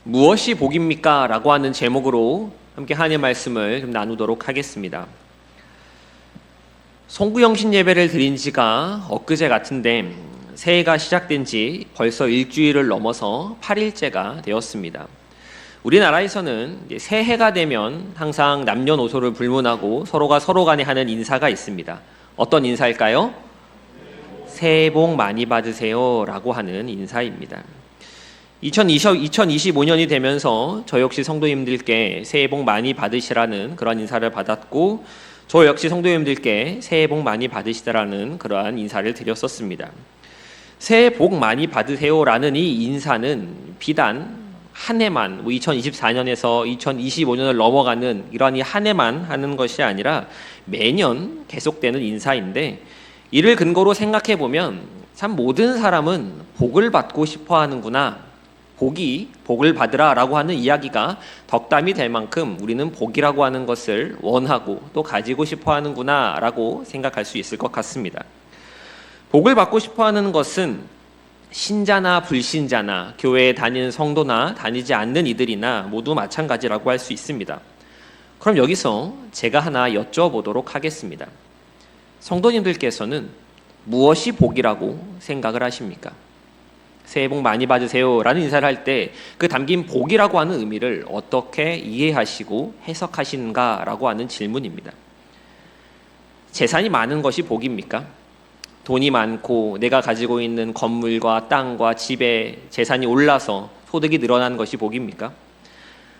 무엇이 복입니까? 라고 하는 제목으로 함께 하나님의 말씀을 좀 나누도록 하겠습니다. 송구영신 예배를 드린 지가 엊그제 같은데 새해가 시작된 지 벌써 일주일을 넘어서 8일째가 되었습니다. 우리나라에서는 새해가 되면 항상 남녀노소를 불문하고 서로가 서로 간에 하는 인사가 있습니다. 어떤 인사일까요? 새해 복 많이 받으세요 라고 하는 인사입니다. 2025년이 되면서 저 역시 성도님들께 새해 복 많이 받으시라는 그런 인사를 받았고, 저 역시 성도님들께 새해 복 많이 받으시라는 그러한 인사를 드렸었습니다. 새해 복 많이 받으세요라는 이 인사는 비단 한 해만, 2024년에서 2025년을 넘어가는 이러한 이 한 해만 하는 것이 아니라 매년 계속되는 인사인데, 이를 근거로 생각해 보면 참 모든 사람은 복을 받고 싶어 하는구나, 복을 받으라 라고 하는 이야기가 덕담이 될 만큼 우리는 복이라고 하는 것을 원하고 또 가지고 싶어 하는구나 라고 생각할 수 있을 것 같습니다. 복을 받고 싶어 하는 것은 신자나 불신자나 교회에 다니는 성도나 다니지 않는 이들이나 모두 마찬가지라고 할 수 있습니다. 그럼 여기서 제가 하나 여쭤보도록 하겠습니다. 성도님들께서는 무엇이 복이라고 생각을 하십니까? 새해 복 많이 받으세요 라는 인사를 할 때 그 담긴 복이라고 하는 의미를 어떻게 이해하시고 해석하시는가 라고 하는 질문입니다. 재산이 많은 것이 복입니까? 돈이 많고 내가 가지고 있는 건물과 땅과 집에 재산이 올라서 소득이 늘어나는 것이 복입니까?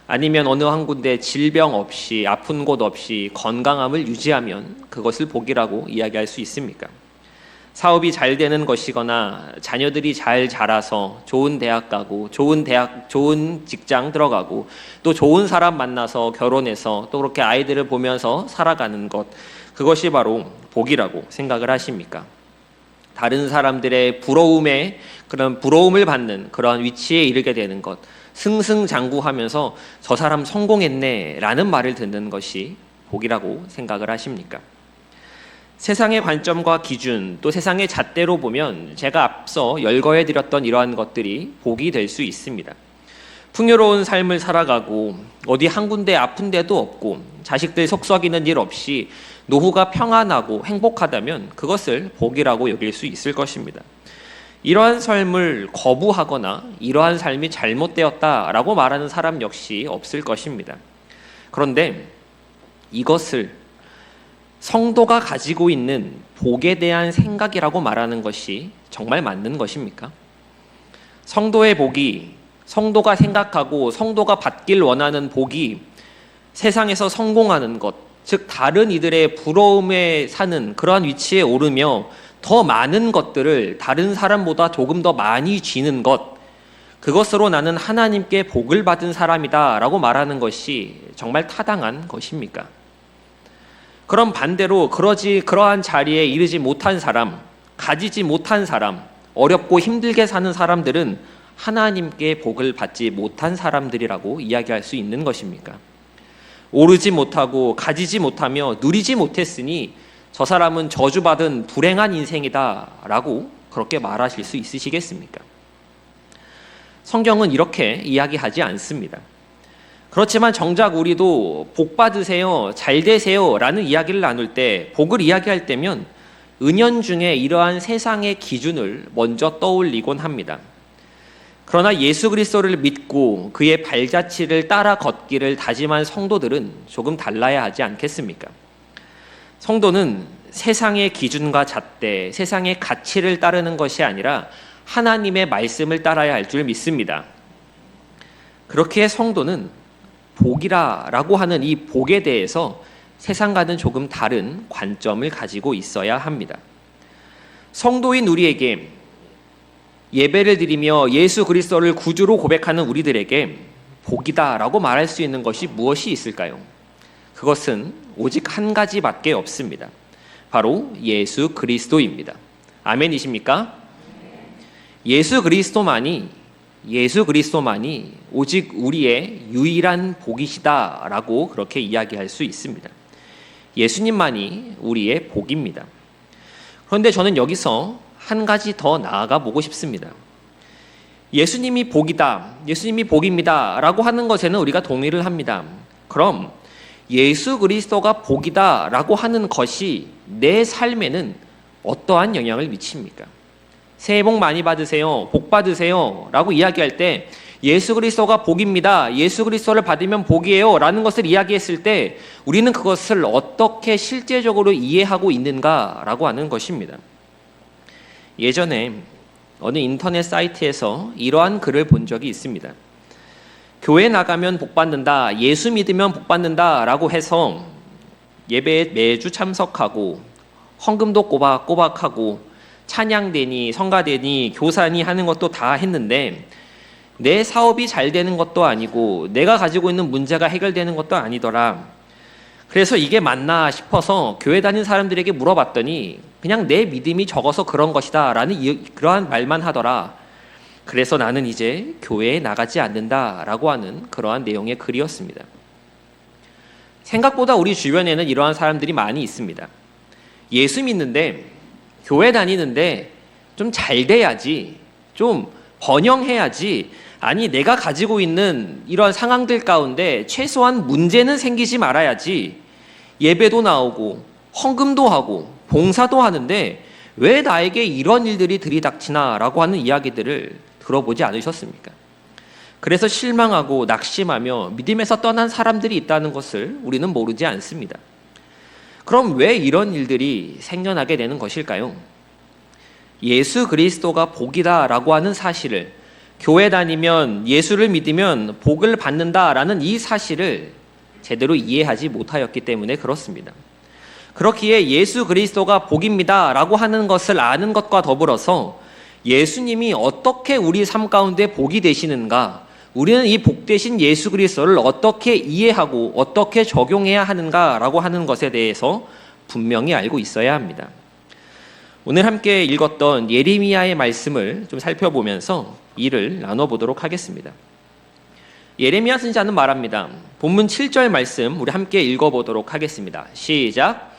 아니면 어느 한 군데 질병 없이, 아픈 곳 없이 건강함을 유지하면 그것을 복이라고 이야기할 수 있습니까? 사업이 잘 되는 것이거나 자녀들이 잘 자라서 좋은 대학 가고 좋은 직장 들어가고 또 좋은 사람 만나서 결혼해서 또 그렇게 아이들을 보면서 살아가는 것, 그것이 바로 복이라고 생각을 하십니까? 다른 사람들의 그런 부러움을 받는 그런 위치에 이르게 되는 것, 승승장구하면서 저 사람 성공했네 라는 말을 듣는 것이 복이라고 생각을 하십니까? 세상의 관점과 기준, 또 세상의 잣대로 보면 제가 앞서 열거해 드렸던 이러한 것들이 복이 될 수 있습니다. 풍요로운 삶을 살아가고 어디 한 군데 아픈 데도 없고 자식들 속썩이는 일 없이 노후가 평안하고 행복하다면 그것을 복이라고 여길 수 있을 것입니다. 이러한 삶을 거부하거나 이러한 삶이 잘못되었다라고 말하는 사람 역시 없을 것입니다. 그런데 이것을 성도가 가지고 있는 복에 대한 생각이라고 말하는 것이 정말 맞는 것입니까? 성도의 복이, 성도가 생각하고 성도가 받길 원하는 복이 세상에서 성공하는 것, 즉 다른 이들의 부러움에 사는 그러한 위치에 오르며 더 많은 것들을 다른 사람보다 조금 더 많이 쥐는 것, 그것으로 나는 하나님께 복을 받은 사람이다 라고 말하는 것이 정말 타당한 것입니까? 그럼 반대로 그러한 자리에 이르지 못한 사람, 가지지 못한 사람, 어렵고 힘들게 사는 사람들은 하나님께 복을 받지 못한 사람들이라고 이야기할 수 있는 것입니까? 오르지 못하고 가지지 못하며 누리지 못했으니 저 사람은 저주받은 불행한 인생이다 라고 그렇게 말하실 수 있으시겠습니까? 성경은 이렇게 이야기하지 않습니다. 그렇지만 정작 우리도 복 받으세요, 잘 되세요 라는 이야기를 나눌 때, 복을 이야기할 때면 은연중에 이러한 세상의 기준을 먼저 떠올리곤 합니다. 그러나 예수 그리스도를 믿고 그의 발자취를 따라 걷기를 다짐한 성도들은 조금 달라야 하지 않겠습니까? 성도는 세상의 기준과 잣대, 세상의 가치를 따르는 것이 아니라 하나님의 말씀을 따라야 할 줄 믿습니다. 그렇게 성도는 복이라고 하는 이 복에 대해서 세상과는 조금 다른 관점을 가지고 있어야 합니다. 성도인 우리에게, 예배를 드리며 예수 그리스도를 구주로 고백하는 우리들에게 복이다라고 말할 수 있는 것이 무엇이 있을까요? 그것은 오직 한 가지밖에 없습니다. 바로 예수 그리스도입니다. 아멘이십니까? 예수 그리스도만이 오직 우리의 유일한 복이시다라고 그렇게 이야기할 수 있습니다. 예수님만이 우리의 복입니다. 그런데 저는 여기서 한 가지 더 나아가 보고 싶습니다. 예수님이 복이다, 예수님이 복입니다 라고 하는 것에는 우리가 동의를 합니다. 그럼 예수 그리스도가 복이다 라고 하는 것이 내 삶에는 어떠한 영향을 미칩니까? 새해 복 많이 받으세요, 복 받으세요 라고 이야기할 때 예수 그리스도가 복입니다, 예수 그리스도를 받으면 복이에요 라는 것을 이야기했을 때 우리는 그것을 어떻게 실제적으로 이해하고 있는가 라고 하는 것입니다. 예전에 어느 인터넷 사이트에서 이러한 글을 본 적이 있습니다. 교회 나가면 복 받는다, 예수 믿으면 복 받는다 라고 해서 예배에 매주 참석하고 헌금도 꼬박꼬박하고 찬양되니 성가되니 교사니 하는 것도 다 했는데 내 사업이 잘 되는 것도 아니고 내가 가지고 있는 문제가 해결되는 것도 아니더라. 그래서 이게 맞나 싶어서 교회 다니는 사람들에게 물어봤더니 그냥 내 믿음이 적어서 그런 것이다 라는 그러한 말만 하더라. 그래서 나는 이제 교회에 나가지 않는다 라고 하는 그러한 내용의 글이었습니다. 생각보다 우리 주변에는 이러한 사람들이 많이 있습니다. 예수 믿는데 교회 다니는데 좀 잘 돼야지, 좀 번영해야지, 아니 내가 가지고 있는 이런 상황들 가운데 최소한 문제는 생기지 말아야지, 예배도 나오고 헌금도 하고 봉사도 하는데 왜 나에게 이런 일들이 들이닥치나 라고 하는 이야기들을 들어보지 않으셨습니까? 그래서 실망하고 낙심하며 믿음에서 떠난 사람들이 있다는 것을 우리는 모르지 않습니다. 그럼 왜 이런 일들이 생겨나게 되는 것일까요? 예수 그리스도가 복이다 라고 하는 사실을, 교회 다니면 예수를 믿으면 복을 받는다라는 이 사실을 제대로 이해하지 못하였기 때문에 그렇습니다. 그렇기에 예수 그리스도가 복입니다 라고 하는 것을 아는 것과 더불어서 예수님이 어떻게 우리 삶 가운데 복이 되시는가, 우리는 이 복 되신 예수 그리스도를 어떻게 이해하고 어떻게 적용해야 하는가 라고 하는 것에 대해서 분명히 알고 있어야 합니다. 오늘 함께 읽었던 예레미야의 말씀을 좀 살펴보면서 이를 나눠보도록 하겠습니다. 예레미야 선지자는 말합니다. 본문 7절 말씀 우리 함께 읽어보도록 하겠습니다. 시작.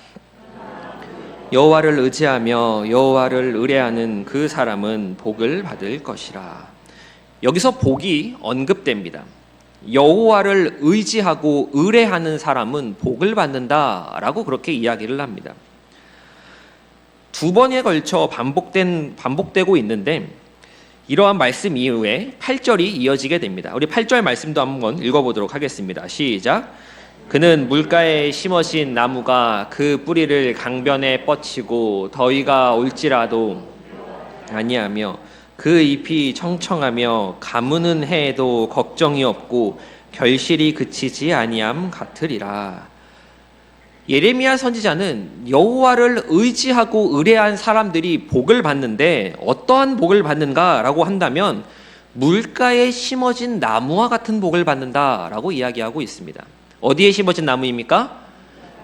여호와를 의지하며 여호와를 의뢰하는 그 사람은 복을 받을 것이라. 여기서 복이 언급됩니다. 여호와를 의지하고 의뢰하는 사람은 복을 받는다라고 그렇게 이야기를 합니다. 두 번에 걸쳐 반복되고 있는데 이러한 말씀 이후에 8절이 이어지게 됩니다. 우리 8절 말씀도 한번 읽어보도록 하겠습니다. 시작. 그는 물가에 심어진 나무가 그 뿌리를 강변에 뻗치고 더위가 올지라도 아니하며 그 잎이 청청하며 가무는 해에도 걱정이 없고 결실이 그치지 아니함 같으리라. 예레미야 선지자는 여호와를 의지하고 의뢰한 사람들이 복을 받는데 어떠한 복을 받는가라고 한다면 물가에 심어진 나무와 같은 복을 받는다라고 이야기하고 있습니다. 어디에 심어진 나무입니까?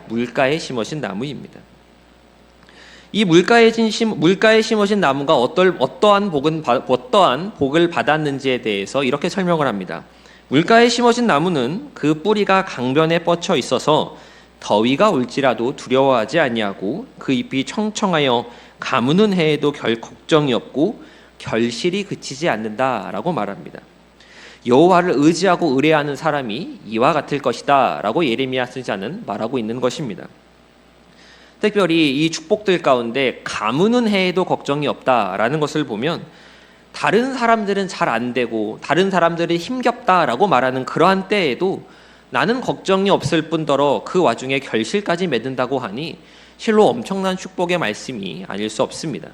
물가에 심어진 나무입니다. 이 물가에 심어진 나무가 어떠한 복을 받았는지에 대해서 이렇게 설명을 합니다. 물가에 심어진 나무는 그 뿌리가 강변에 뻗쳐 있어서 더위가 올지라도 두려워하지 아니하고 그 잎이 청청하여 가무는 해에도 걱정이 없고 결실이 그치지 않는다라고 말합니다. 여호와를 의지하고 의뢰하는 사람이 이와 같을 것이다 라고 예레미야 선지자는 말하고 있는 것입니다. 특별히 이 축복들 가운데 가무는 해에도 걱정이 없다라는 것을 보면 다른 사람들은 잘 안 되고 다른 사람들이 힘겹다라고 말하는 그러한 때에도 나는 걱정이 없을 뿐더러 그 와중에 결실까지 맺는다고 하니 실로 엄청난 축복의 말씀이 아닐 수 없습니다.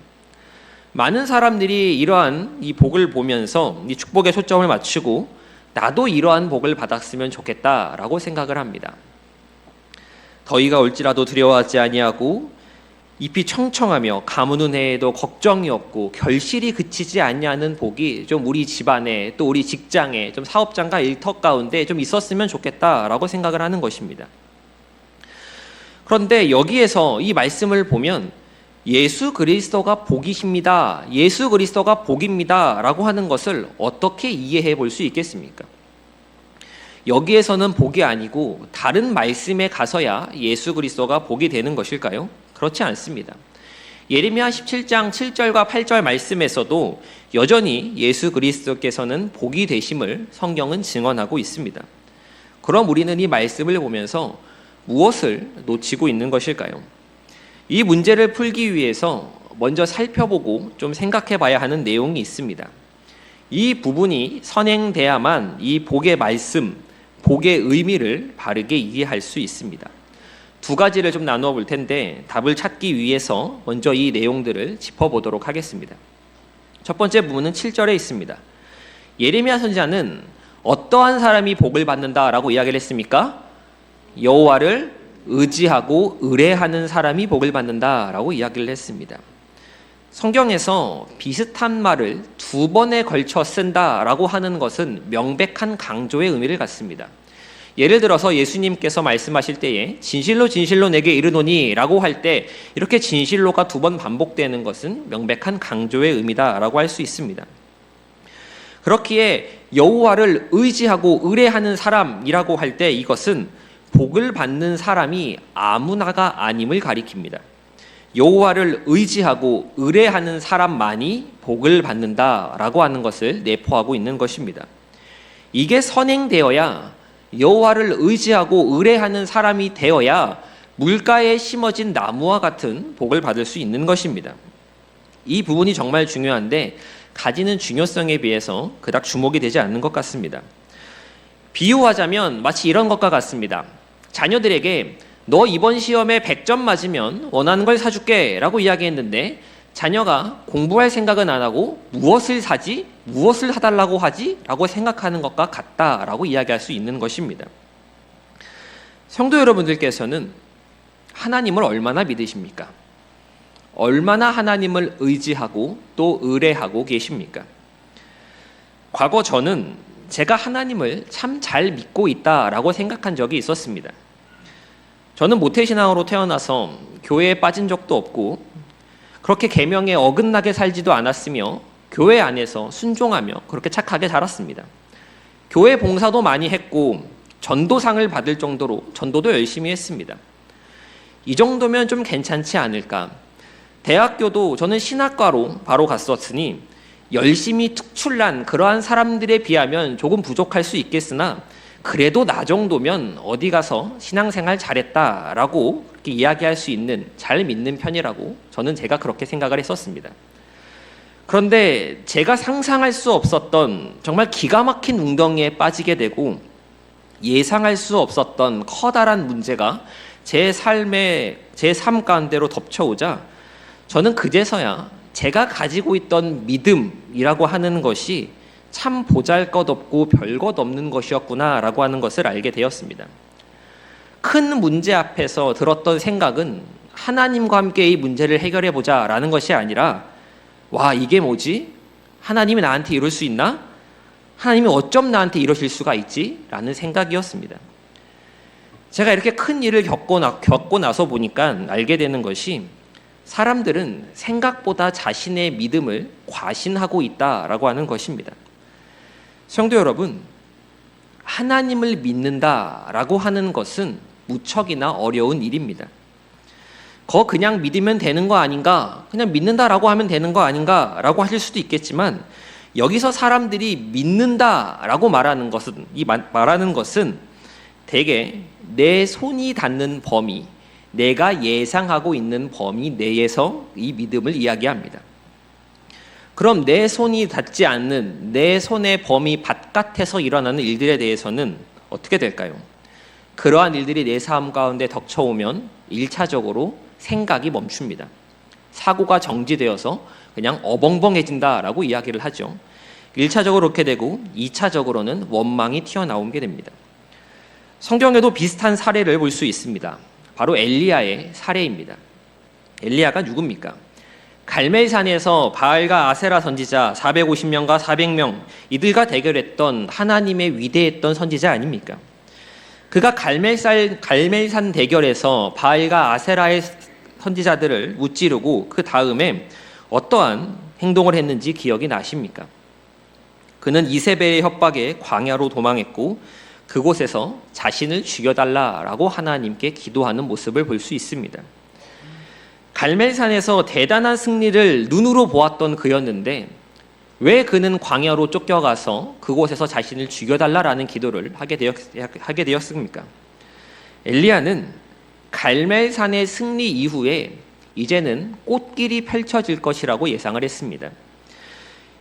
많은 사람들이 이러한 이 복을 보면서 이 축복에 초점을 맞추고 나도 이러한 복을 받았으면 좋겠다라고 생각을 합니다. 더위가 올지라도 두려워하지 아니하고 잎이 청청하며 가무는 해에도 걱정이 없고 결실이 그치지 아니하는 복이 좀 우리 집안에 또 우리 직장에 좀 사업장과 일터 가운데 좀 있었으면 좋겠다라고 생각을 하는 것입니다. 그런데 여기에서 이 말씀을 보면 예수 그리스도가 복이십니다, 예수 그리스도가 복입니다 라고 하는 것을 어떻게 이해해 볼 수 있겠습니까? 여기에서는 복이 아니고 다른 말씀에 가서야 예수 그리스도가 복이 되는 것일까요? 그렇지 않습니다. 예레미야 17장 7절과 8절 말씀에서도 여전히 예수 그리스도께서는 복이 되심을 성경은 증언하고 있습니다. 그럼 우리는 이 말씀을 보면서 무엇을 놓치고 있는 것일까요? 이 문제를 풀기 위해서 먼저 살펴보고 좀 생각해 봐야 하는 내용이 있습니다. 이 부분이 선행돼야만 이 복의 말씀, 복의 의미를 바르게 이해할 수 있습니다. 두 가지를 좀 나누어 볼 텐데 답을 찾기 위해서 먼저 이 내용들을 짚어보도록 하겠습니다. 첫 번째 부분은 7절에 있습니다. 예레미야 선지자는 어떠한 사람이 복을 받는다라고 이야기를 했습니까? 여호와를 의지하고 의뢰하는 사람이 복을 받는다라고 이야기를 했습니다. 성경에서 비슷한 말을 두 번에 걸쳐 쓴다라고 하는 것은 명백한 강조의 의미를 갖습니다. 예를 들어서 예수님께서 말씀하실 때에 진실로 진실로 내게 이르노니 라고 할 때 이렇게 진실로가 두 번 반복되는 것은 명백한 강조의 의미다라고 할 수 있습니다. 그렇기에 여호와를 의지하고 의뢰하는 사람이라고 할 때 이것은 복을 받는 사람이 아무나가 아님을 가리킵니다. 여호와를 의지하고 의뢰하는 사람만이 복을 받는다라고 하는 것을 내포하고 있는 것입니다. 이게 선행되어야 여호와를 의지하고 의뢰하는 사람이 되어야 물가에 심어진 나무와 같은 복을 받을 수 있는 것입니다. 이 부분이 정말 중요한데 가지는 중요성에 비해서 그닥 주목이 되지 않는 것 같습니다. 비유하자면 마치 이런 것과 같습니다. 자녀들에게 너 이번 시험에 100점 맞으면 원하는 걸 사줄게 라고 이야기했는데 자녀가 공부할 생각은 안 하고 무엇을 사지? 무엇을 사달라고 하지? 라고 생각하는 것과 같다라고 이야기할 수 있는 것입니다. 성도 여러분들께서는 하나님을 얼마나 믿으십니까? 얼마나 하나님을 의지하고 또 의뢰하고 계십니까? 과거 저는 제가 하나님을 참 잘 믿고 있다라고 생각한 적이 있었습니다. 저는 모태신앙으로 태어나서 교회에 빠진 적도 없고 그렇게 계명에 어긋나게 살지도 않았으며 교회 안에서 순종하며 그렇게 착하게 자랐습니다. 교회 봉사도 많이 했고 전도상을 받을 정도로 전도도 열심히 했습니다. 이 정도면 좀 괜찮지 않을까? 대학교도 저는 신학과로 바로 갔었으니 열심히 특출난 그러한 사람들에 비하면 조금 부족할 수 있겠으나 그래도 나 정도면 어디 가서 신앙생활 잘했다라고 그렇게 이야기할 수 있는 잘 믿는 편이라고 저는 제가 그렇게 생각을 했었습니다. 그런데 제가 상상할 수 없었던 정말 기가 막힌 웅덩이에 빠지게 되고 예상할 수 없었던 커다란 문제가 제 삶 가운데로 덮쳐오자 저는 그제서야 제가 가지고 있던 믿음이라고 하는 것이 참 보잘것없고 별것 없는 것이었구나라고 하는 것을 알게 되었습니다. 큰 문제 앞에서 들었던 생각은 하나님과 함께 이 문제를 해결해보자라는 것이 아니라 와 이게 뭐지? 하나님이 나한테 이럴 수 있나? 하나님이 어쩜 나한테 이러실 수가 있지? 라는 생각이었습니다. 제가 이렇게 큰 일을 겪고 나서 보니까 알게 되는 것이 사람들은 생각보다 자신의 믿음을 과신하고 있다라고 하는 것입니다. 성도 여러분, 하나님을 믿는다라고 하는 것은 무척이나 어려운 일입니다. 그냥 믿으면 되는 거 아닌가? 그냥 믿는다라고 하면 되는 거 아닌가라고 하실 수도 있겠지만 여기서 사람들이 믿는다라고 말하는 것은 대개 내 손이 닿는 범위, 내가 예상하고 있는 범위 내에서 이 믿음을 이야기합니다. 그럼 내 손이 닿지 않는 내 손의 범위 바깥에서 일어나는 일들에 대해서는 어떻게 될까요? 그러한 일들이 내 삶 가운데 덮쳐오면 1차적으로 생각이 멈춥니다. 사고가 정지되어서 그냥 어벙벙해진다라고 이야기를 하죠. 1차적으로 그렇게 되고 2차적으로는 원망이 튀어나오게 됩니다. 성경에도 비슷한 사례를 볼 수 있습니다. 바로 엘리야의 사례입니다. 엘리야가 누굽니까? 갈멜산에서 바알과 아세라 선지자 450명과 400명 이들과 대결했던 하나님의 위대했던 선지자 아닙니까? 그가 갈멜산 대결에서 바알과 아세라의 선지자들을 무찌르고 그 다음에 어떠한 행동을 했는지 기억이 나십니까? 그는 이세벨의 협박에 광야로 도망했고 그곳에서 자신을 죽여달라라고 하나님께 기도하는 모습을 볼 수 있습니다. 갈멜산에서 대단한 승리를 눈으로 보았던 그였는데 왜 그는 광야로 쫓겨가서 그곳에서 자신을 죽여달라라는 기도를 하게 되었습니까? 엘리야는 갈멜산의 승리 이후에 이제는 꽃길이 펼쳐질 것이라고 예상을 했습니다.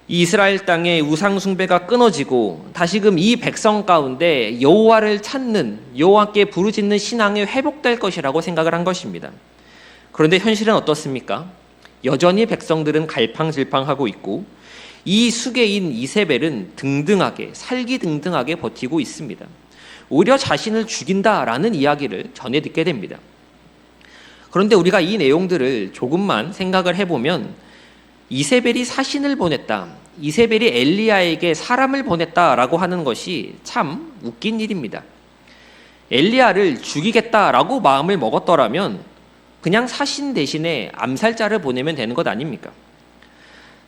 이스라엘 땅의 우상 숭배가 끊어지고 다시금 이 백성 가운데 여호와를 찾는, 여호와께 부르짖는 신앙이 회복될 것이라고 생각을 한 것입니다. 그런데 현실은 어떻습니까? 여전히 백성들은 갈팡질팡하고 있고 이 수개인 이세벨은 살기등등하게 버티고 있습니다. 오히려 자신을 죽인다라는 이야기를 전해 듣게 됩니다. 그런데 우리가 이 내용들을 조금만 생각을 해보면 이세벨이 사신을 보냈다, 이세벨이 엘리야에게 사람을 보냈다라고 하는 것이 참 웃긴 일입니다. 엘리야를 죽이겠다라고 마음을 먹었더라면 그냥 사신 대신에 암살자를 보내면 되는 것 아닙니까?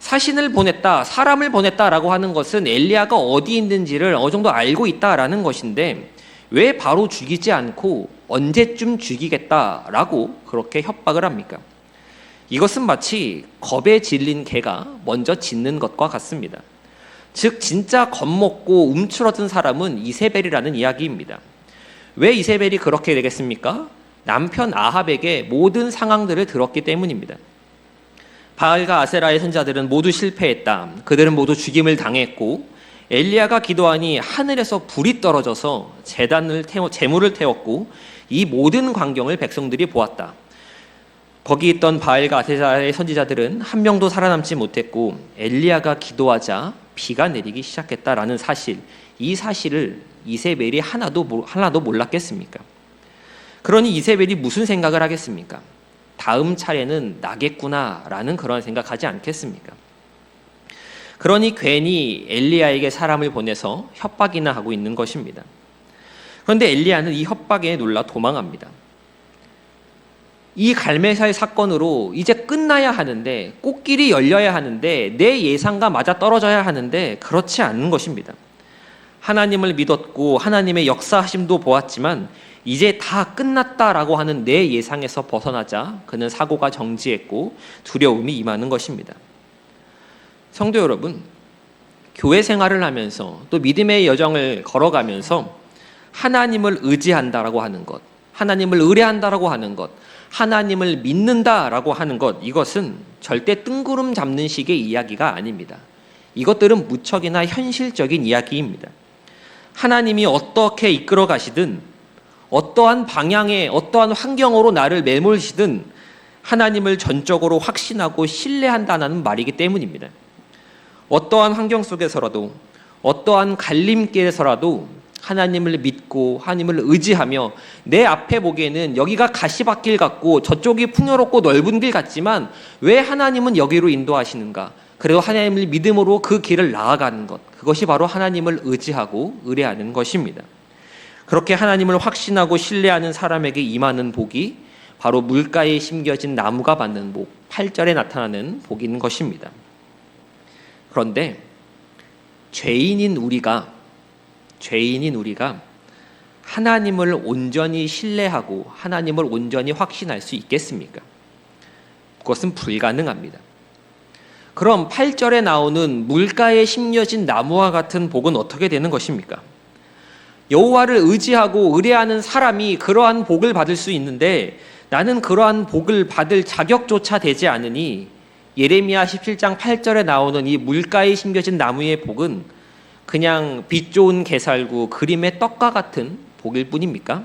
사신을 보냈다, 사람을 보냈다라고 하는 것은 엘리야가 어디 있는지를 어느 정도 알고 있다라는 것인데 왜 바로 죽이지 않고 언제쯤 죽이겠다라고 그렇게 협박을 합니까? 이것은 마치 겁에 질린 개가 먼저 짖는 것과 같습니다. 즉 진짜 겁먹고 움츠러든 사람은 이세벨이라는 이야기입니다. 왜 이세벨이 그렇게 되겠습니까? 남편 아합에게 모든 상황들을 들었기 때문입니다. 바알과 아세라의 선자들은 모두 실패했다. 그들은 모두 죽임을 당했고 엘리야가 기도하니 하늘에서 불이 떨어져서 제물을 태웠고 이 모든 광경을 백성들이 보았다. 거기 있던 바알과 아세라의 선지자들은 한 명도 살아남지 못했고 엘리야가 기도하자 비가 내리기 시작했다라는 사실, 이 사실을 이세벨이 하나도 몰랐겠습니까? 그러니 이세벨이 무슨 생각을 하겠습니까? 다음 차례는 나겠구나라는 그런 생각하지 않겠습니까? 그러니 괜히 엘리야에게 사람을 보내서 협박이나 하고 있는 것입니다. 그런데 엘리야는 이 협박에 놀라 도망합니다. 이 갈멜살 사건으로 이제 끝나야 하는데, 꽃길이 열려야 하는데, 내 예상과 맞아 떨어져야 하는데 그렇지 않은 것입니다. 하나님을 믿었고 하나님의 역사하심도 보았지만 이제 다 끝났다라고 하는 내 예상에서 벗어나자 그는 사고가 정지했고 두려움이 임하는 것입니다. 성도 여러분, 교회 생활을 하면서 또 믿음의 여정을 걸어가면서 하나님을 의지한다라고 하는 것, 하나님을 의뢰한다라고 하는 것, 하나님을 믿는다라고 하는 것, 이것은 절대 뜬구름 잡는 식의 이야기가 아닙니다. 이것들은 무척이나 현실적인 이야기입니다. 하나님이 어떻게 이끌어 가시든, 어떠한 방향에 어떠한 환경으로 나를 매몰시든 하나님을 전적으로 확신하고 신뢰한다는 말이기 때문입니다. 어떠한 환경 속에서라도, 어떠한 갈림길에서라도 하나님을 믿고 하나님을 의지하며 내 앞에 보기에는 여기가 가시밭길 같고 저쪽이 풍요롭고 넓은 길 같지만 왜 하나님은 여기로 인도하시는가? 그리고 하나님을 믿음으로 그 길을 나아가는 것, 그것이 바로 하나님을 의지하고 의뢰하는 것입니다. 그렇게 하나님을 확신하고 신뢰하는 사람에게 임하는 복이 바로 물가에 심겨진 나무가 받는 복, 8절에 나타나는 복인 것입니다. 그런데 죄인인 우리가 하나님을 온전히 신뢰하고 하나님을 온전히 확신할 수 있겠습니까? 그것은 불가능합니다. 그럼 8절에 나오는 물가에 심겨진 나무와 같은 복은 어떻게 되는 것입니까? 여호와를 의지하고 의뢰하는 사람이 그러한 복을 받을 수 있는데 나는 그러한 복을 받을 자격조차 되지 않으니 예레미야 17장 8절에 나오는 이 물가에 심겨진 나무의 복은 그냥 빛 좋은 게살구, 그림의 떡과 같은 복일 뿐입니까?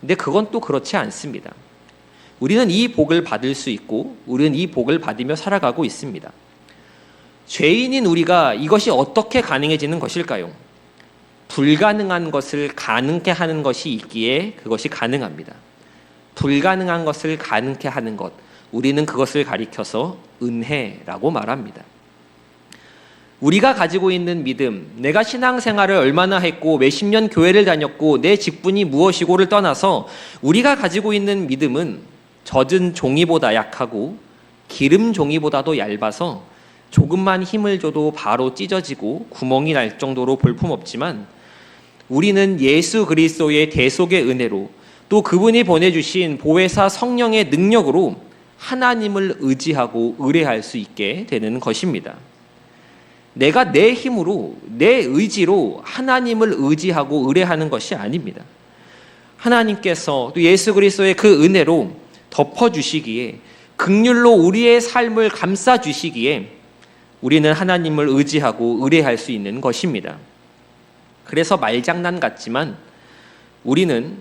근데 그건 또 그렇지 않습니다. 우리는 이 복을 받을 수 있고 우리는 이 복을 받으며 살아가고 있습니다. 죄인인 우리가 이것이 어떻게 가능해지는 것일까요? 불가능한 것을 가능케 하는 것이 있기에 그것이 가능합니다. 불가능한 것을 가능케 하는 것, 우리는 그것을 가리켜서 은혜라고 말합니다. 우리가 가지고 있는 믿음, 내가 신앙생활을 얼마나 했고 몇십 년 교회를 다녔고 내 직분이 무엇이고를 떠나서 우리가 가지고 있는 믿음은 젖은 종이보다 약하고 기름 종이보다도 얇아서 조금만 힘을 줘도 바로 찢어지고 구멍이 날 정도로 볼품없지만 우리는 예수 그리스도의 대속의 은혜로 또 그분이 보내주신 보혜사 성령의 능력으로 하나님을 의지하고 의뢰할 수 있게 되는 것입니다. 내가 내 힘으로, 내 의지로 하나님을 의지하고 의뢰하는 것이 아닙니다. 하나님께서 또 예수 그리스도의 그 은혜로 덮어주시기에, 긍휼로 우리의 삶을 감싸주시기에 우리는 하나님을 의지하고 의뢰할 수 있는 것입니다. 그래서 말장난 같지만 우리는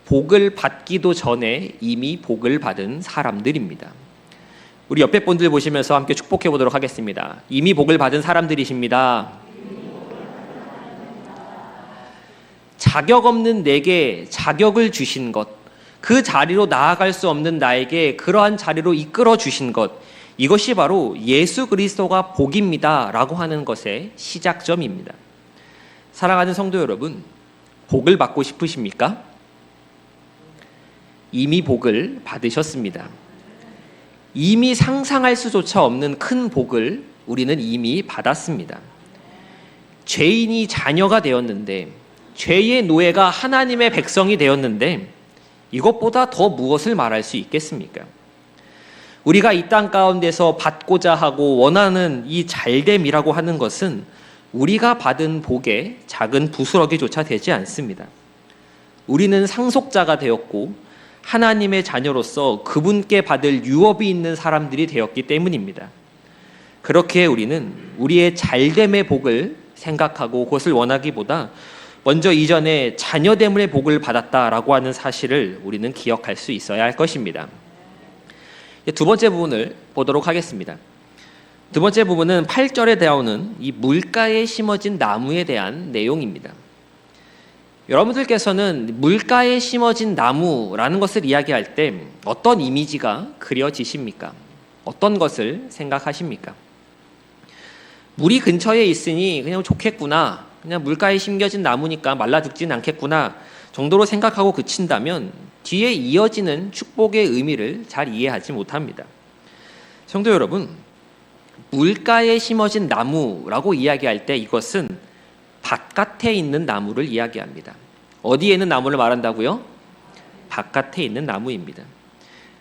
복을 받기도 전에 이미 복을 받은 사람들입니다. 우리 옆에 분들 보시면서 함께 축복해 보도록 하겠습니다. 이미 복을 받은 사람들이십니다. 자격 없는 내게 자격을 주신 것, 그 자리로 나아갈 수 없는 나에게 그러한 자리로 이끌어 주신 것, 이것이 바로 예수 그리스도가 복입니다 라고 하는 것의 시작점입니다. 사랑하는 성도 여러분, 복을 받고 싶으십니까? 이미 복을 받으셨습니다. 이미 상상할 수조차 없는 큰 복을 우리는 이미 받았습니다. 죄인이 자녀가 되었는데, 죄의 노예가 하나님의 백성이 되었는데, 이것보다 더 무엇을 말할 수 있겠습니까? 우리가 이 땅 가운데서 받고자 하고 원하는 이 잘됨이라고 하는 것은 우리가 받은 복의 작은 부스러기조차 되지 않습니다. 우리는 상속자가 되었고 하나님의 자녀로서 그분께 받을 유업이 있는 사람들이 되었기 때문입니다. 그렇게 우리는 우리의 잘됨의 복을 생각하고 그것을 원하기보다 먼저 이전에 자녀됨의 복을 받았다라고 하는 사실을 우리는 기억할 수 있어야 할 것입니다. 두 번째 부분을 보도록 하겠습니다. 두 번째 부분은 8절에 나오는 이 물가에 심어진 나무에 대한 내용입니다. 여러분들께서는 물가에 심어진 나무라는 것을 이야기할 때 어떤 이미지가 그려지십니까? 어떤 것을 생각하십니까? 물이 근처에 있으니 그냥 좋겠구나, 그냥 물가에 심겨진 나무니까 말라 죽진 않겠구나 정도로 생각하고 그친다면 뒤에 이어지는 축복의 의미를 잘 이해하지 못합니다. 성도 여러분, 물가에 심어진 나무라고 이야기할 때 이것은 바깥에 있는 나무를 이야기합니다. 어디에 있는 나무를 말한다고요? 바깥에 있는 나무입니다.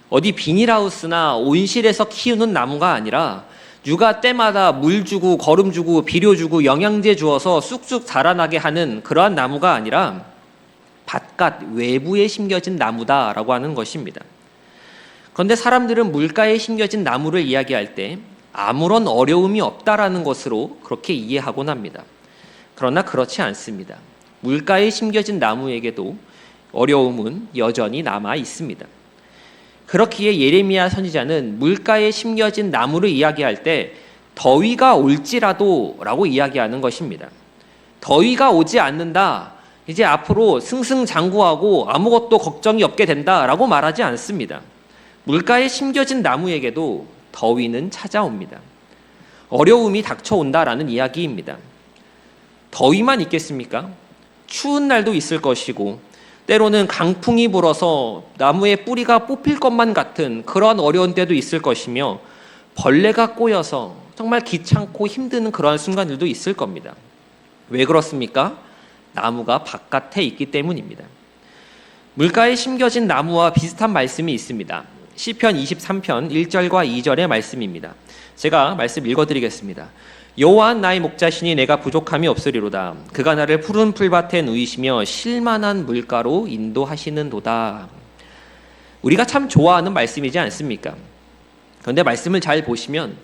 어디 비닐하우스나 온실에서 키우는 나무가 아니라 누가 때마다 물 주고 거름 주고 비료 주고 영양제 주어서 쑥쑥 자라나게 하는 그러한 나무가 아니라 바깥 외부에 심겨진 나무다라고 하는 것입니다. 그런데 사람들은 물가에 심겨진 나무를 이야기할 때 아무런 어려움이 없다라는 것으로 그렇게 이해하곤 합니다. 그러나 그렇지 않습니다. 물가에 심겨진 나무에게도 어려움은 여전히 남아 있습니다. 그렇기에 예레미야 선지자는 물가에 심겨진 나무를 이야기할 때 더위가 올지라도 라고 이야기하는 것입니다. 더위가 오지 않는다, 이제 앞으로 승승장구하고 아무것도 걱정이 없게 된다라고 말하지 않습니다. 물가에 심겨진 나무에게도 더위는 찾아옵니다. 어려움이 닥쳐온다라는 이야기입니다. 더위만 있겠습니까? 추운 날도 있을 것이고 때로는 강풍이 불어서 나무의 뿌리가 뽑힐 것만 같은 그런 어려운 때도 있을 것이며 벌레가 꼬여서 정말 귀찮고 힘든 그러한 순간들도 있을 겁니다. 왜 그렇습니까? 나무가 바깥에 있기 때문입니다. 물가에 심겨진 나무와 비슷한 말씀이 있습니다. 시편 23편 1절과 2절의 말씀입니다. 제가 말씀 읽어드리겠습니다. 여호와는 나의 목자시니 내가 부족함이 없으리로다. 그가 나를 푸른 풀밭에 누이시며 쉴만한 물가로 인도하시는도다. 우리가 참 좋아하는 말씀이지 않습니까? 그런데 말씀을 잘 보시면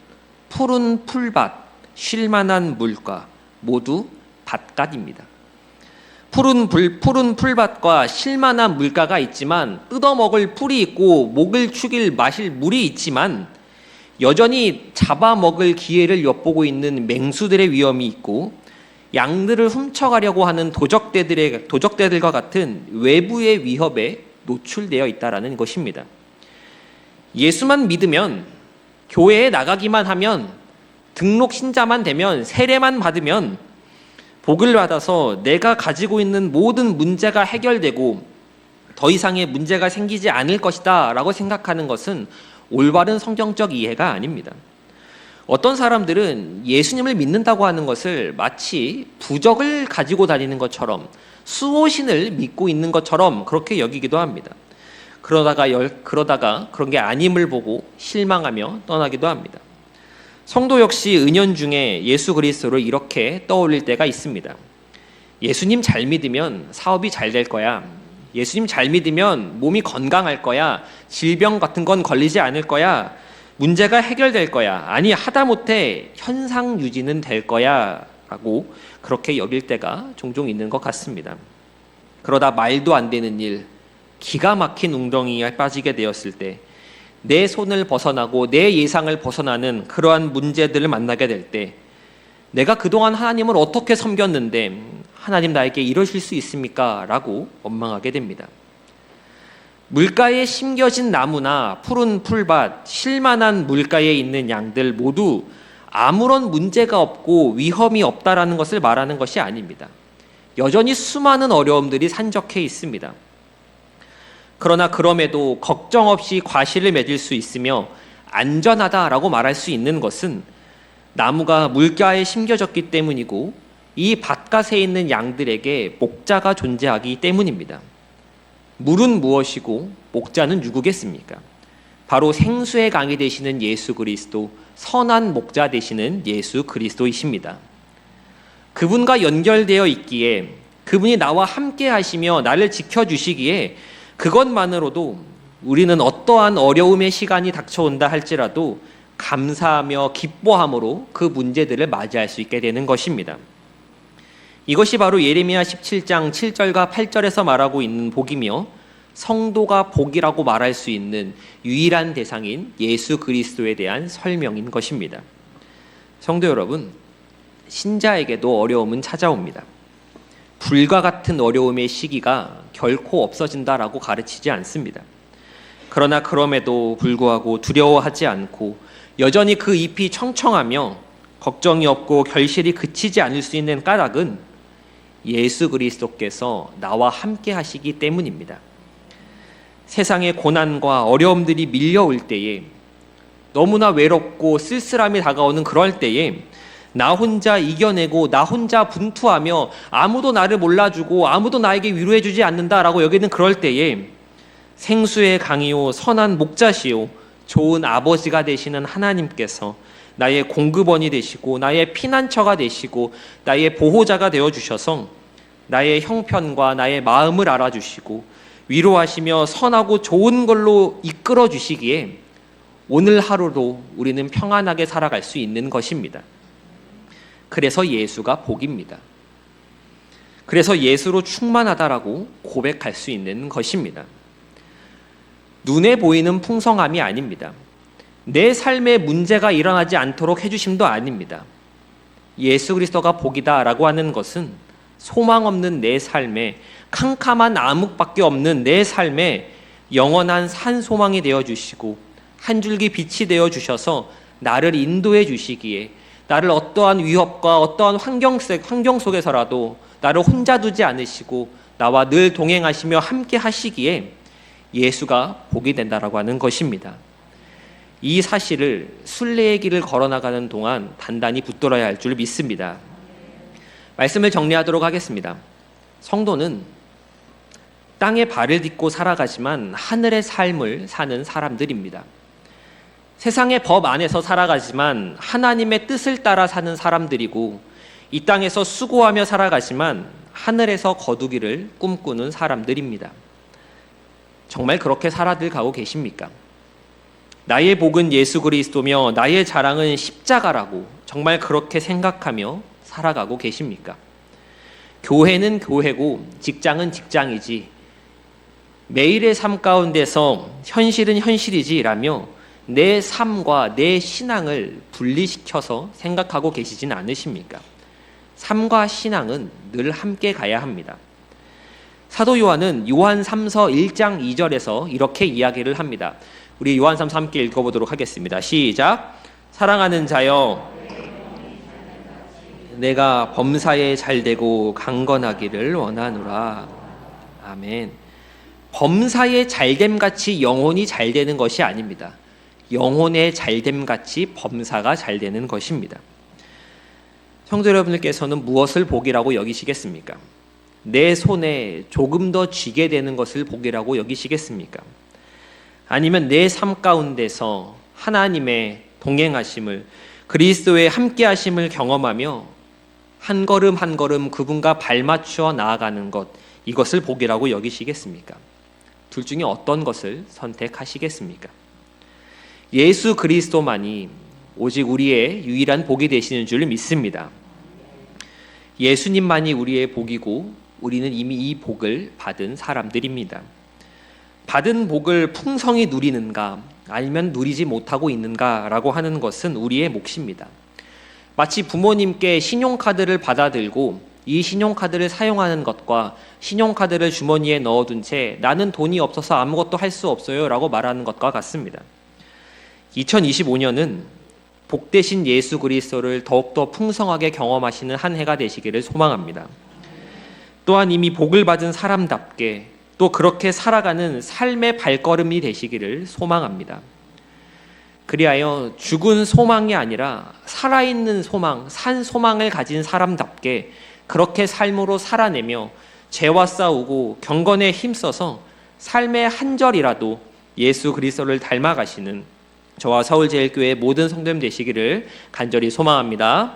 푸른 풀밭, 쉴만한 물가 모두 바깥입니다. 푸른 풀밭과 쉴만한 물가가 있지만 뜯어먹을 풀이 있고 목을 축일 마실 물이 있지만 여전히 잡아먹을 기회를 엿보고 있는 맹수들의 위험이 있고 양들을 훔쳐가려고 하는 도적대들과 같은 외부의 위협에 노출되어 있다는 것입니다. 예수만 믿으면, 교회에 나가기만 하면, 등록 신자만 되면, 세례만 받으면 복을 받아서 내가 가지고 있는 모든 문제가 해결되고 더 이상의 문제가 생기지 않을 것이다 라고 생각하는 것은 올바른 성경적 이해가 아닙니다. 어떤 사람들은 예수님을 믿는다고 하는 것을 마치 부적을 가지고 다니는 것처럼, 수호신을 믿고 있는 것처럼 그렇게 여기기도 합니다. 그러다가 그런 게 아님을 보고 실망하며 떠나기도 합니다. 성도 역시 은연 중에 예수 그리스도를 이렇게 떠올릴 때가 있습니다. 예수님 잘 믿으면 사업이 잘 될 거야. 예수님 잘 믿으면 몸이 건강할 거야. 질병 같은 건 걸리지 않을 거야. 문제가 해결될 거야. 아니, 하다못해 현상 유지는 될 거야. 라고 그렇게 여길 때가 종종 있는 것 같습니다. 그러다 말도 안 되는 일, 기가 막힌 웅덩이에 빠지게 되었을 때, 내 손을 벗어나고 내 예상을 벗어나는 그러한 문제들을 만나게 될 때, 내가 그동안 하나님을 어떻게 섬겼는데 하나님 나에게 이러실 수 있습니까? 라고 원망하게 됩니다. 물가에 심겨진 나무나 푸른 풀밭, 쉴만한 물가에 있는 양들 모두 아무런 문제가 없고 위험이 없다라는 것을 말하는 것이 아닙니다. 여전히 수많은 어려움들이 산적해 있습니다. 그러나 그럼에도 걱정 없이 과실을 맺을 수 있으며 안전하다라고 말할 수 있는 것은 나무가 물가에 심겨졌기 때문이고 이 밭갓에 있는 양들에게 목자가 존재하기 때문입니다. 물은 무엇이고 목자는 누구겠습니까? 바로 생수의 강이 되시는 예수 그리스도, 선한 목자 되시는 예수 그리스도이십니다. 그분과 연결되어 있기에, 그분이 나와 함께 하시며 나를 지켜주시기에 그것만으로도 우리는 어떠한 어려움의 시간이 닥쳐온다 할지라도 감사하며 기뻐함으로 그 문제들을 맞이할 수 있게 되는 것입니다. 이것이 바로 예레미야 17장 7절과 8절에서 말하고 있는 복이며 성도가 복이라고 말할 수 있는 유일한 대상인 예수 그리스도에 대한 설명인 것입니다. 성도 여러분, 신자에게도 어려움은 찾아옵니다. 불과 같은 어려움의 시기가 결코 없어진다라고 가르치지 않습니다. 그러나 그럼에도 불구하고 두려워하지 않고 여전히 그 잎이 청청하며 걱정이 없고 결실이 그치지 않을 수 있는 까닭은 예수 그리스도께서 나와 함께 하시기 때문입니다. 세상의 고난과 어려움들이 밀려올 때에, 너무나 외롭고 쓸쓸함이 다가오는 그럴 때에 나 혼자 이겨내고 나 혼자 분투하며 아무도 나를 몰라주고 아무도 나에게 위로해주지 않는다라고 여기는 그럴 때에 생수의 강이요 선한 목자시요 좋은 아버지가 되시는 하나님께서 나의 공급원이 되시고 나의 피난처가 되시고 나의 보호자가 되어주셔서 나의 형편과 나의 마음을 알아주시고 위로하시며 선하고 좋은 걸로 이끌어 주시기에 오늘 하루도 우리는 평안하게 살아갈 수 있는 것입니다. 그래서 예수가 복입니다. 그래서 예수로 충만하다라고 고백할 수 있는 것입니다. 눈에 보이는 풍성함이 아닙니다. 내 삶에 문제가 일어나지 않도록 해주심도 아닙니다. 예수 그리스도가 복이다라고 하는 것은 소망 없는 내 삶에, 캄캄한 암흑밖에 없는 내 삶에 영원한 산 소망이 되어주시고 한 줄기 빛이 되어주셔서 나를 인도해 주시기에, 나를 어떠한 위협과 어떠한 환경 속에서라도 나를 혼자 두지 않으시고 나와 늘 동행하시며 함께 하시기에 예수가 복이 된다라고 하는 것입니다. 이 사실을 순례의 길을 걸어나가는 동안 단단히 붙들어야 할 줄 믿습니다. 말씀을 정리하도록 하겠습니다. 성도는 땅에 발을 딛고 살아가지만 하늘의 삶을 사는 사람들입니다. 세상의 법 안에서 살아가지만 하나님의 뜻을 따라 사는 사람들이고, 이 땅에서 수고하며 살아가지만 하늘에서 거두기를 꿈꾸는 사람들입니다. 정말 그렇게 살아들 가고 계십니까? 나의 복은 예수 그리스도며 나의 자랑은 십자가라고 정말 그렇게 생각하며 살아가고 계십니까? 교회는 교회고 직장은 직장이지, 매일의 삶 가운데서 현실은 현실이지라며 내 삶과 내 신앙을 분리시켜서 생각하고 계시진 않으십니까? 삶과 신앙은 늘 함께 가야 합니다. 사도 요한은 요한 3서 1장 2절에서 이렇게 이야기를 합니다. 우리 요한 3서 함께 읽어보도록 하겠습니다. 시작. 사랑하는 자여, 내가 범사에 잘되고 강건하기를 원하노라. 아멘. 범사에 잘됨같이 영혼이 잘되는 것이 아닙니다. 영혼의 잘됨같이 범사가 잘되는 것입니다. 성도 여러분들께서는 무엇을 복이라고 여기시겠습니까? 내 손에 조금 더 쥐게 되는 것을 복이라고 여기시겠습니까? 아니면 내 삶 가운데서 하나님의 동행하심을, 그리스도의 함께하심을 경험하며 한 걸음 한 걸음 그분과 발맞추어 나아가는 것, 이것을 복이라고 여기시겠습니까? 둘 중에 어떤 것을 선택하시겠습니까? 예수 그리스도만이 오직 우리의 유일한 복이 되시는 줄 믿습니다. 예수님만이 우리의 복이고 우리는 이미 이 복을 받은 사람들입니다. 받은 복을 풍성히 누리는가 아니면 누리지 못하고 있는가라고 하는 것은 우리의 몫입니다. 마치 부모님께 신용카드를 받아들고 이 신용카드를 사용하는 것과 신용카드를 주머니에 넣어둔 채 나는 돈이 없어서 아무것도 할 수 없어요 라고 말하는 것과 같습니다. 2025년은 복되신 예수 그리스도를 더욱더 풍성하게 경험하시는 한 해가 되시기를 소망합니다. 또한 이미 복을 받은 사람답게 또 그렇게 살아가는 삶의 발걸음이 되시기를 소망합니다. 그리하여 죽은 소망이 아니라 살아있는 소망, 산 소망을 가진 사람답게 그렇게 삶으로 살아내며 죄와 싸우고 경건에 힘써서 삶의 한 절이라도 예수 그리스도를 닮아가시는 저와 서울제일교회 모든 성도님 되시기를 간절히 소망합니다.